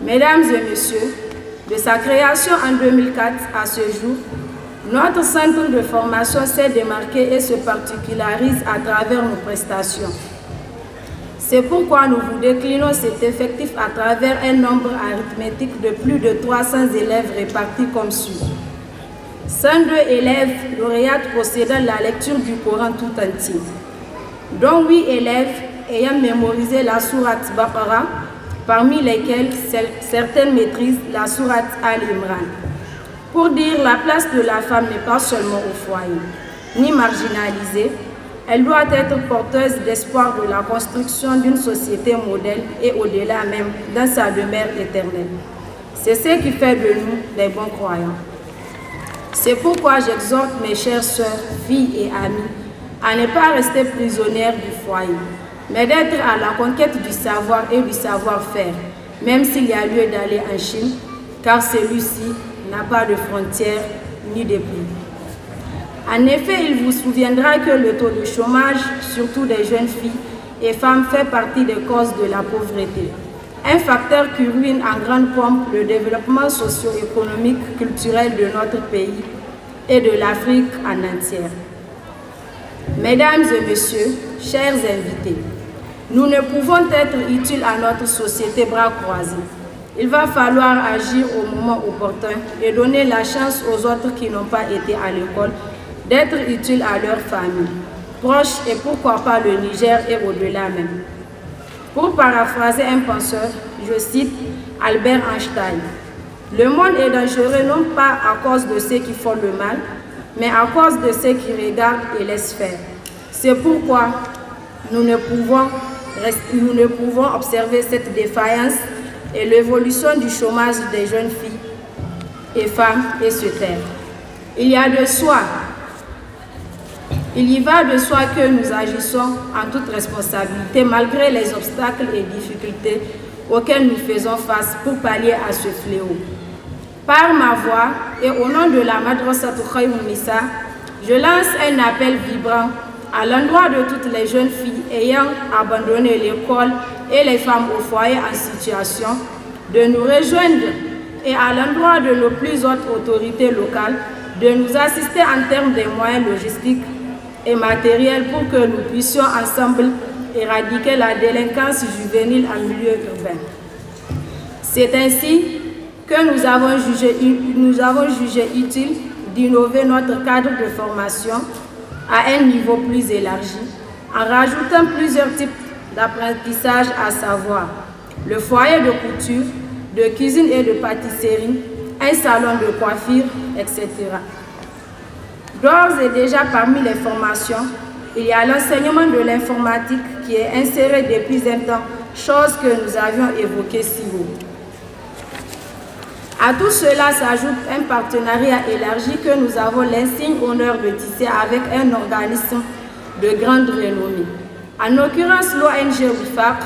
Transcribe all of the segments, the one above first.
Mesdames et messieurs, de sa création en 2004 à ce jour, notre centre de formation s'est démarqué et se particularise à travers nos prestations. C'est pourquoi nous vous déclinons cet effectif à travers un nombre arithmétique de plus de 300 élèves répartis comme suit. 102 élèves lauréates possédant la lecture du Coran tout entier, dont 8 élèves ayant mémorisé la sourate Baqara, parmi lesquels certaines maîtrisent la sourate Al-Imran. Pour dire, la place de la femme n'est pas seulement au foyer, ni marginalisée, elle doit être porteuse d'espoir de la construction d'une société modèle et au-delà même dans sa demeure éternelle. C'est ce qui fait de nous des bons croyants. C'est pourquoi j'exhorte mes chères sœurs, filles et amies à ne pas rester prisonnières du foyer, mais d'être à la conquête du savoir et du savoir-faire, même s'il y a lieu d'aller en Chine, car celui-ci n'a pas de frontières ni de prix. En effet, il vous souviendra que le taux de chômage, surtout des jeunes filles et femmes, fait partie des causes de la pauvreté. Un facteur qui ruine en grande pompe le développement socio-économique, culturel de notre pays et de l'Afrique en entière. Mesdames et messieurs, chers invités, nous ne pouvons être utiles à notre société bras croisés. Il va falloir agir au moment opportun et donner la chance aux autres qui n'ont pas été à l'école d'être utiles à leur famille, proches et pourquoi pas le Niger et au-delà même. Pour paraphraser un penseur, je cite Albert Einstein, « Le monde est dangereux non pas à cause de ceux qui font le mal, mais à cause de ceux qui regardent et laissent faire. » C'est pourquoi nous ne pouvons observer cette défaillance et l'évolution du chômage des jeunes filles et femmes et se taire. Il y va de soi que nous agissons en toute responsabilité malgré les obstacles et difficultés auxquels nous faisons face pour pallier à ce fléau. Par ma voix et au nom de la Madrasatou Khaïroun Nissa, je lance un appel vibrant à l'endroit de toutes les jeunes filles ayant abandonné l'école et les femmes au foyer en situation de nous rejoindre et à l'endroit de nos plus hautes autorités locales de nous assister en termes de moyens logistiques et matériels pour que nous puissions ensemble éradiquer la délinquance juvénile en milieu urbain. C'est ainsi que nous avons jugé utile d'innover notre cadre de formation à un niveau plus élargi, en rajoutant plusieurs types d'apprentissage, à savoir le foyer de couture, de cuisine et de pâtisserie, un salon de coiffure, etc. D'ores et déjà parmi les formations, il y a l'enseignement de l'informatique qui est inséré depuis un temps, chose que nous avions évoquée si haut. À tout cela s'ajoute un partenariat élargi que nous avons l'insigne honneur de tisser avec un organisme de grande renommée, en l'occurrence l'ONG WIFAQ,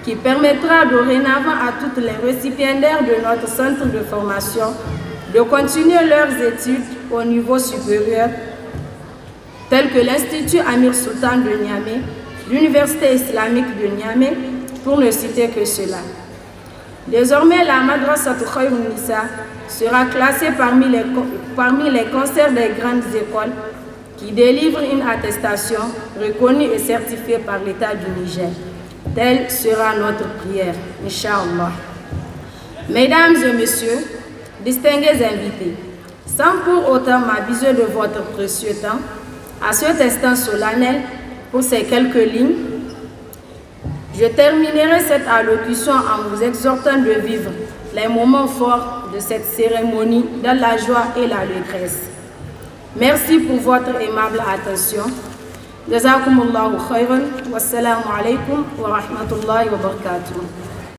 qui permettra dorénavant à toutes les récipiendaires de notre centre de formation de continuer leurs études au niveau supérieur, tels que l'Institut Amir Sultan de Niamey, l'Université islamique de Niamey, pour ne citer que cela. Désormais, la Madrasatou Khaïroun Nissa sera classée parmi les concerts des grandes écoles qui délivrent une attestation reconnue et certifiée par l'État du Niger. Telle sera notre prière, Inch'Allah. Mesdames et messieurs, distingués invités, sans pour autant m'abuser de votre précieux temps, à cet instant solennel, pour ces quelques lignes, je terminerai cette allocution en vous exhortant de vivre les moments forts de cette cérémonie dans la joie et la allégresse. Merci pour votre aimable attention. Jazakumullahu khairan. Wassalamu alaikum wa rahmatullahi wa barakatuh.